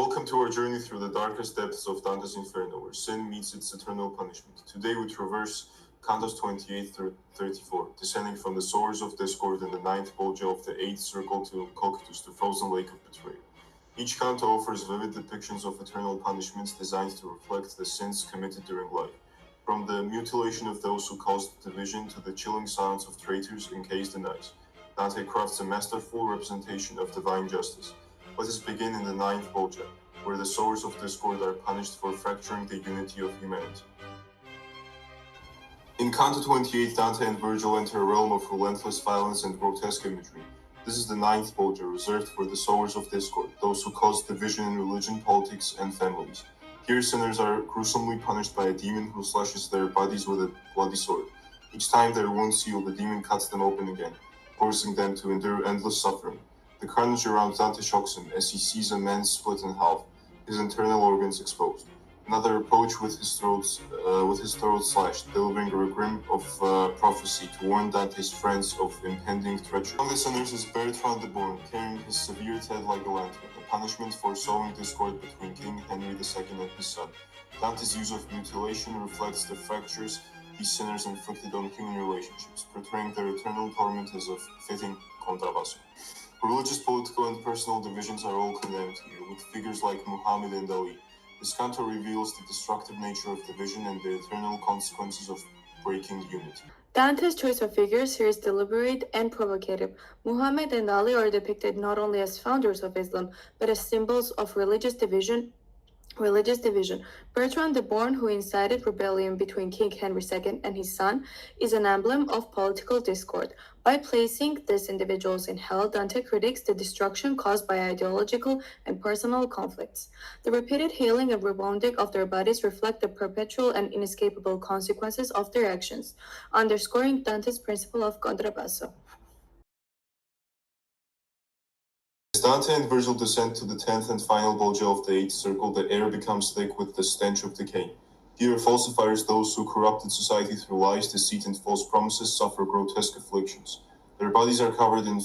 Welcome to our journey through the darkest depths of Dante's Inferno, where sin meets its eternal punishment. Today we traverse cantos 28 through 34, descending from the source of discord in the ninth Bolgia of the eighth circle to Cocytus, the frozen lake of betrayal. Each canto offers vivid depictions of eternal punishments designed to reflect the sins committed during life, from the mutilation of those who caused division to the chilling silence of traitors encased in ice. Dante crafts a masterful representation of divine justice. Let us begin in the ninth Bolgia, where the sowers of discord are punished for fracturing the unity of humanity. In Canto 28, Dante and Virgil enter a realm of relentless violence and grotesque imagery. This is the ninth Bolgia, reserved for the sowers of discord, those who cause division in religion, politics, and families. Here, sinners are gruesomely punished by a demon who slashes their bodies with a bloody sword. Each time their wounds heal, the demon cuts them open again, forcing them to endure endless suffering. The carnage around Dante shocks him as he sees a man split in half, his internal organs exposed. Another approach with his throat slashed, delivering a grim of prophecy to warn Dante's friends of impending treachery. Among the sinners is Bertrand the Born, carrying his severed head like a lantern, a punishment for sowing discord between King Henry II and his son. Dante's use of mutilation reflects the fractures these sinners inflicted on human relationships, portraying their eternal torment as a fitting contrabasso. Religious, political, and personal divisions are all condemned here, with figures like Muhammad and Ali. This canto reveals the destructive nature of division and the eternal consequences of breaking unity. Dante's choice of figures here is deliberate and provocative. Muhammad and Ali are depicted not only as founders of Islam, but as symbols of religious division. Bertrand the Born, who incited rebellion between King Henry II and his son, is an emblem of political discord. By placing these individuals in hell, Dante critiques the destruction caused by ideological and personal conflicts. The repeated healing and rewounding of their bodies reflect the perpetual and inescapable consequences of their actions, underscoring Dante's principle of contrapasso. As Dante and Virgil descend to the 10th and final Bolgia of the 8th circle, the air becomes thick with the stench of decay. Here, falsifiers, those who corrupted society through lies, deceit, and false promises, suffer grotesque afflictions. Their bodies are covered in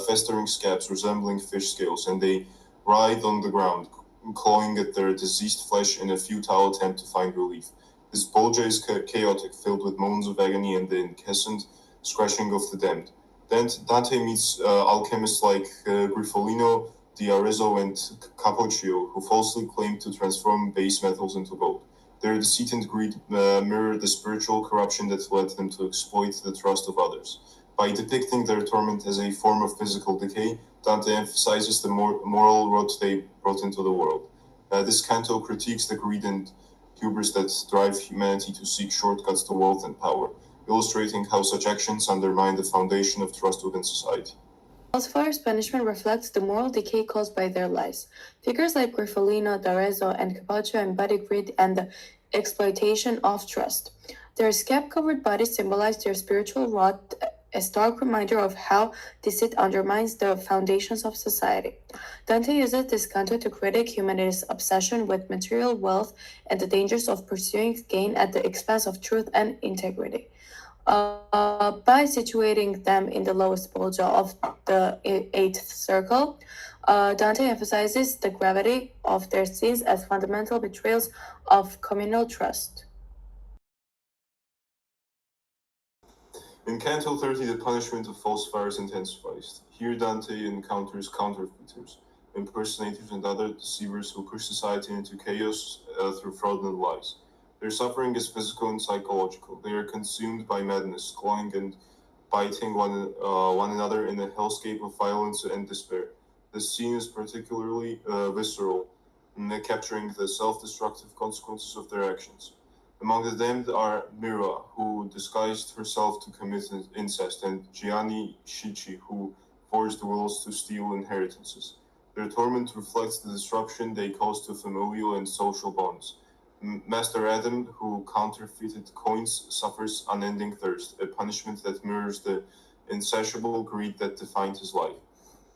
festering scabs resembling fish scales, and they writhe on the ground, clawing at their diseased flesh in a futile attempt to find relief. This Bolgia is chaotic, filled with moans of agony and the incessant scratching of the damned. Dante meets alchemists like Grifolino, di Arezzo, and Capoccio, who falsely claim to transform base metals into gold. Their deceit and greed mirror the spiritual corruption that led them to exploit the trust of others. By depicting their torment as a form of physical decay, Dante emphasizes the moral rot they brought into the world. This canto critiques the greed and hubris that drive humanity to seek shortcuts to wealth and power, illustrating how such actions undermine the foundation of trust within society. Falsifiers' punishment reflects the moral decay caused by their lies. Figures like Grifolino, d'Arezzo, and Capoccio embody greed and the exploitation of trust. Their scab-covered bodies symbolize their spiritual rot, a stark reminder of how deceit undermines the foundations of society. Dante uses this canto to critique humanity's obsession with material wealth and the dangers of pursuing gain at the expense of truth and integrity. By situating them in the lowest Bolgia of the eighth circle, Dante emphasizes the gravity of their sins as fundamental betrayals of communal trust. In Canto 30, the punishment of falsifiers intensifies. Here Dante encounters counterfeiters, impersonators, and other deceivers who push society into chaos through fraudulent lies. Their suffering is physical and psychological. They are consumed by madness, clawing and biting one another in a hellscape of violence and despair. This scene is particularly visceral, capturing the self-destructive consequences of their actions. Among the damned are Mira, who disguised herself to commit incest, and Gianni Schicchi, who forged wills to steal inheritances. Their torment reflects the disruption they cause to familial and social bonds. Master Adam, who counterfeited coins, suffers unending thirst, a punishment that mirrors the insatiable greed that defined his life.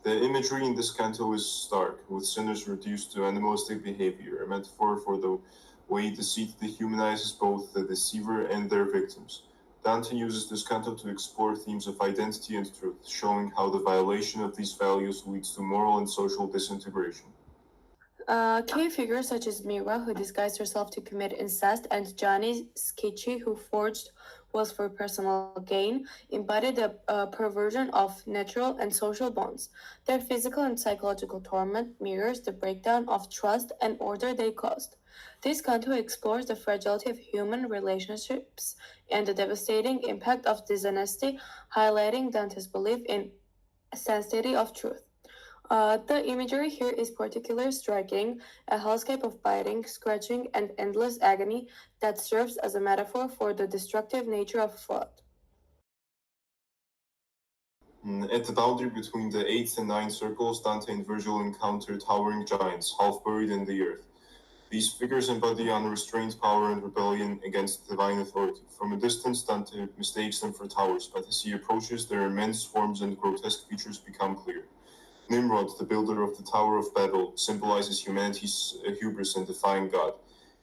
The imagery in this canto is stark, with sinners reduced to animalistic behavior, a metaphor for the way deceit dehumanizes both the deceiver and their victims. Dante uses this canto to explore themes of identity and truth, showing how the violation of these values leads to moral and social disintegration. Key figures such as Mira, who disguised herself to commit incest, and Johnny Sketchy, who forged wealth for personal gain, embodied the perversion of natural and social bonds. Their physical and psychological torment mirrors the breakdown of trust and order they caused. This canto explores the fragility of human relationships and the devastating impact of dishonesty, highlighting Dante's belief in sanctity of truth. The imagery here is particularly striking, a hellscape of biting, scratching, and endless agony that serves as a metaphor for the destructive nature of flood. At the boundary between the eighth and ninth circles, Dante and Virgil encounter towering giants, half buried in the earth. These figures embody unrestrained power and rebellion against divine authority. From a distance, Dante mistakes them for towers, but as he approaches, their immense forms and grotesque features become clear. Nimrod, the builder of the Tower of Babel, symbolizes humanity's hubris and defying God.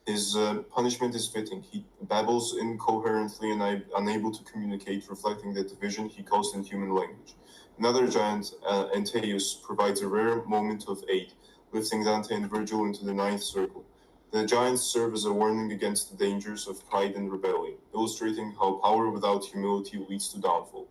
His punishment is fitting. He babbles incoherently and unable to communicate, reflecting the division he caused in human language. Another giant, Antaeus, provides a rare moment of aid, lifting Dante and Virgil into the ninth circle. The giants serve as a warning against the dangers of pride and rebellion, illustrating how power without humility leads to downfall.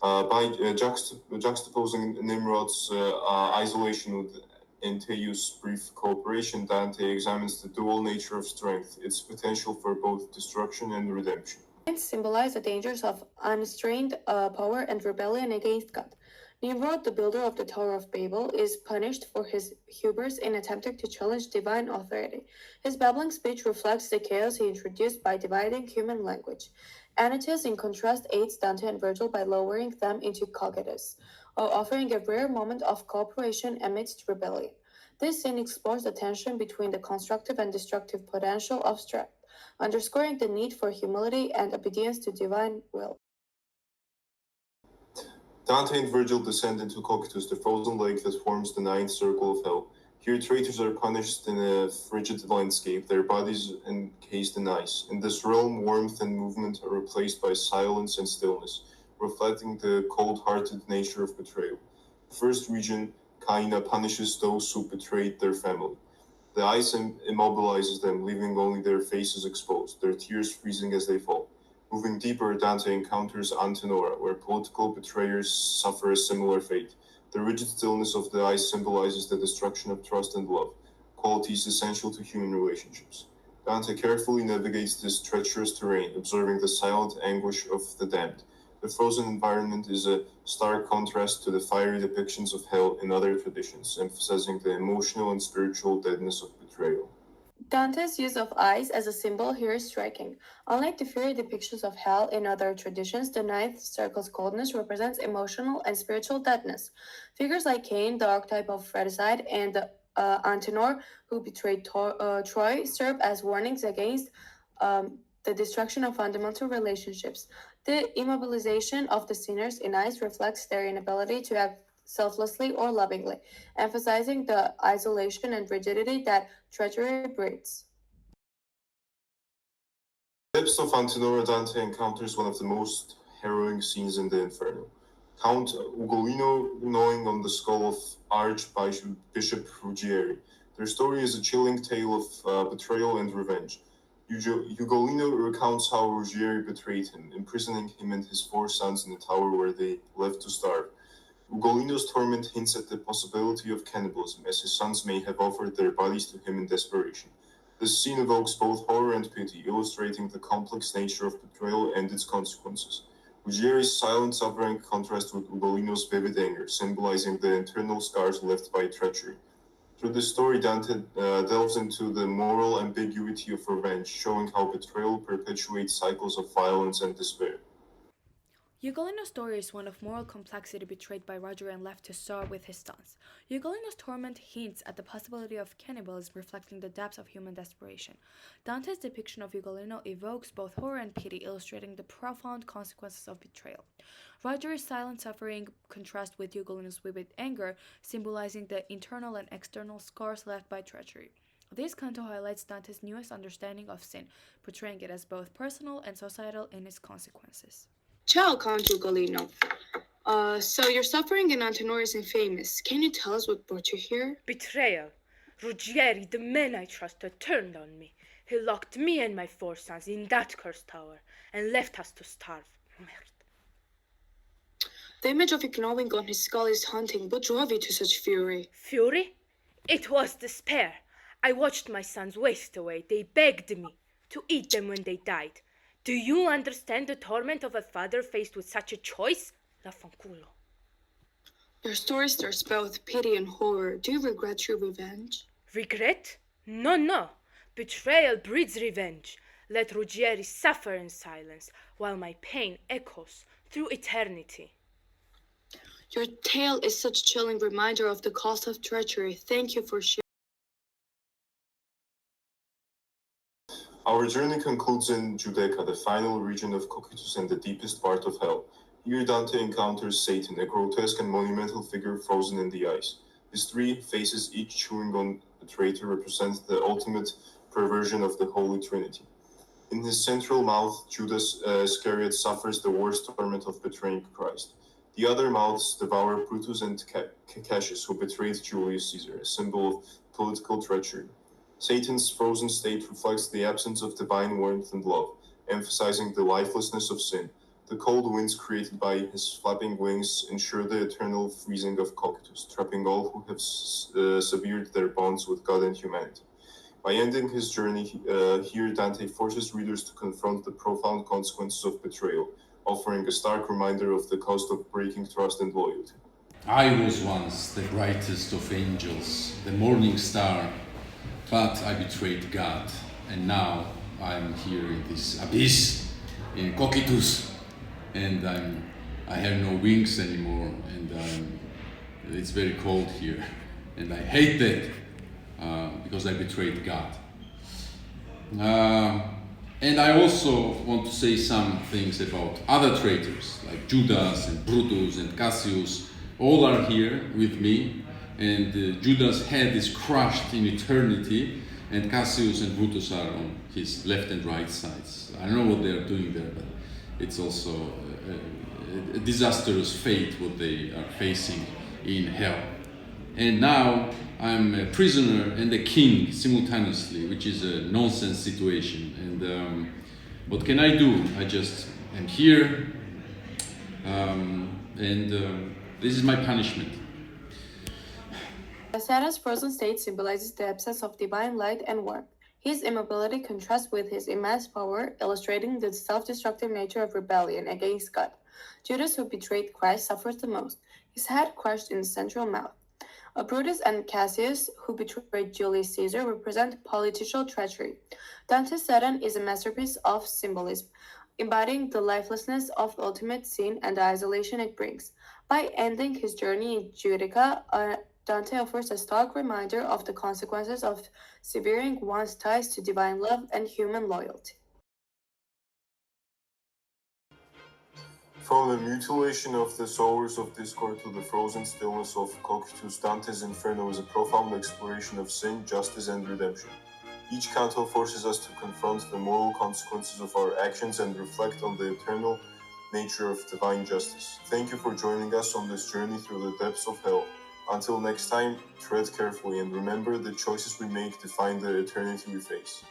By juxtaposing Nimrod's isolation with Antaeus' brief cooperation, Dante examines the dual nature of strength, its potential for both destruction and redemption. Giants symbolize the dangers of unrestrained power and rebellion against God. Nimrod, the builder of the Tower of Babel, is punished for his hubris in attempting to challenge divine authority. His babbling speech reflects the chaos he introduced by dividing human language. Anytus, in contrast, aids Dante and Virgil by lowering them into cogitus, offering a rare moment of cooperation amidst rebellion. This scene explores the tension between the constructive and destructive potential of strength, underscoring the need for humility and obedience to divine will. Dante and Virgil descend into Cocytus, the frozen lake that forms the ninth circle of hell. Here, traitors are punished in a frigid landscape, their bodies encased in ice. In this realm, warmth and movement are replaced by silence and stillness, reflecting the cold-hearted nature of betrayal. The first region, Caina, punishes those who betrayed their family. The ice immobilizes them, leaving only their faces exposed, their tears freezing as they fall. Moving deeper, Dante encounters Antenora, where political betrayers suffer a similar fate. The rigid stillness of the ice symbolizes the destruction of trust and love, qualities essential to human relationships. Dante carefully navigates this treacherous terrain, observing the silent anguish of the damned. The frozen environment is a stark contrast to the fiery depictions of hell in other traditions, emphasizing the emotional and spiritual deadness of betrayal. Dante's use of ice as a symbol here is striking. Unlike the fiery depictions of hell in other traditions, the ninth circle's coldness represents emotional and spiritual deadness. Figures like Cain, the archetype of fratricide, and Antenor, who betrayed Troy, serve as warnings against the destruction of fundamental relationships. The immobilization of the sinners in ice reflects their inability to act selflessly or lovingly, emphasizing the isolation and rigidity that treachery breeds. In the depths of Antenora, Dante encounters one of the most harrowing scenes in the Inferno. Count Ugolino gnawing on the skull of Archbishop Ruggieri. Their story is a chilling tale of betrayal and revenge. Ugolino recounts how Ruggieri betrayed him, imprisoning him and his four sons in a tower where they left to starve. Ugolino's torment hints at the possibility of cannibalism, as his sons may have offered their bodies to him in desperation. This scene evokes both horror and pity, illustrating the complex nature of betrayal and its consequences. Ruggieri's silent suffering contrasts with Ugolino's vivid anger, symbolizing the internal scars left by treachery. Through this story, Dante delves into the moral ambiguity of revenge, showing how betrayal perpetuates cycles of violence and despair. Ugolino's story is one of moral complexity betrayed by Roger and left to soar with his sons. Ugolino's torment hints at the possibility of cannibalism, reflecting the depths of human desperation. Dante's depiction of Ugolino evokes both horror and pity, illustrating the profound consequences of betrayal. Roger's silent suffering contrasts with Ugolino's vivid anger, symbolizing the internal and external scars left by treachery. This canto highlights Dante's newest understanding of sin, portraying it as both personal and societal in its consequences. Ciao, Count Ugolino. So your suffering in Antenor is infamous. Can you tell us what brought you here? Betrayal. Ruggieri, the man I trusted, turned on me. He locked me and my 4 sons in that cursed tower and left us to starve. Merde. The image of it gnawing on his skull is haunting. What drove you to such fury? Fury? It was despair. I watched my sons waste away. They begged me to eat them when they died. Do you understand the torment of a father faced with such a choice? La fanculo. Your story stirs both pity and horror. Do you regret your revenge? Regret? No, no. Betrayal breeds revenge. Let Ruggieri suffer in silence while my pain echoes through eternity. Your tale is such a chilling reminder of the cost of treachery. Thank you for sharing. Our journey concludes in Judeca, the final region of Cocytus and the deepest part of hell. Here Dante encounters Satan, a grotesque and monumental figure frozen in the ice. His 3 faces, each chewing on a traitor, represent the ultimate perversion of the Holy Trinity. In his central mouth, Judas Iscariot suffers the worst torment of betraying Christ. The other mouths devour Brutus and Cassius, who betrayed Julius Caesar, a symbol of political treachery. Satan's frozen state reflects the absence of divine warmth and love, emphasizing the lifelessness of sin. The cold winds created by his flapping wings ensure the eternal freezing of Cocytus, trapping all who have severed their bonds with God and humanity. By ending his journey here, Dante forces readers to confront the profound consequences of betrayal, offering a stark reminder of the cost of breaking trust and loyalty. I was once the brightest of angels, the morning star, but I betrayed God, and now I'm here in this abyss, in Cocytus, and I have no wings anymore, and it's very cold here, and I hate that because I betrayed God. And I also want to say some things about other traitors, like Judas and Brutus and Cassius. All are here with me, and Judas' head is crushed in eternity, and Cassius and Brutus are on his left and right sides. I don't know what they are doing there, but it's also a disastrous fate what they are facing in hell. And now I'm a prisoner and a king simultaneously, which is a nonsense situation. And what can I do? I just am here, and this is my punishment. Satan's frozen state symbolizes the absence of divine light and warmth. His immobility contrasts with his immense power, illustrating the self-destructive nature of rebellion against God. Judas, who betrayed Christ, suffers the most, his head crushed in the central mouth. Brutus and Cassius, who betrayed Julius Caesar, represent political treachery. Dante's Satan is a masterpiece of symbolism, embodying the lifelessness of ultimate sin and the isolation it brings. By ending his journey in Judica, Dante offers a stark reminder of the consequences of severing one's ties to divine love and human loyalty. From the mutilation of the sowers of discord to the frozen stillness of Cocytus, Dante's Inferno is a profound exploration of sin, justice, and redemption. Each canto forces us to confront the moral consequences of our actions and reflect on the eternal nature of divine justice. Thank you for joining us on this journey through the depths of hell. Until next time, tread carefully and remember the choices we make define the eternity we face.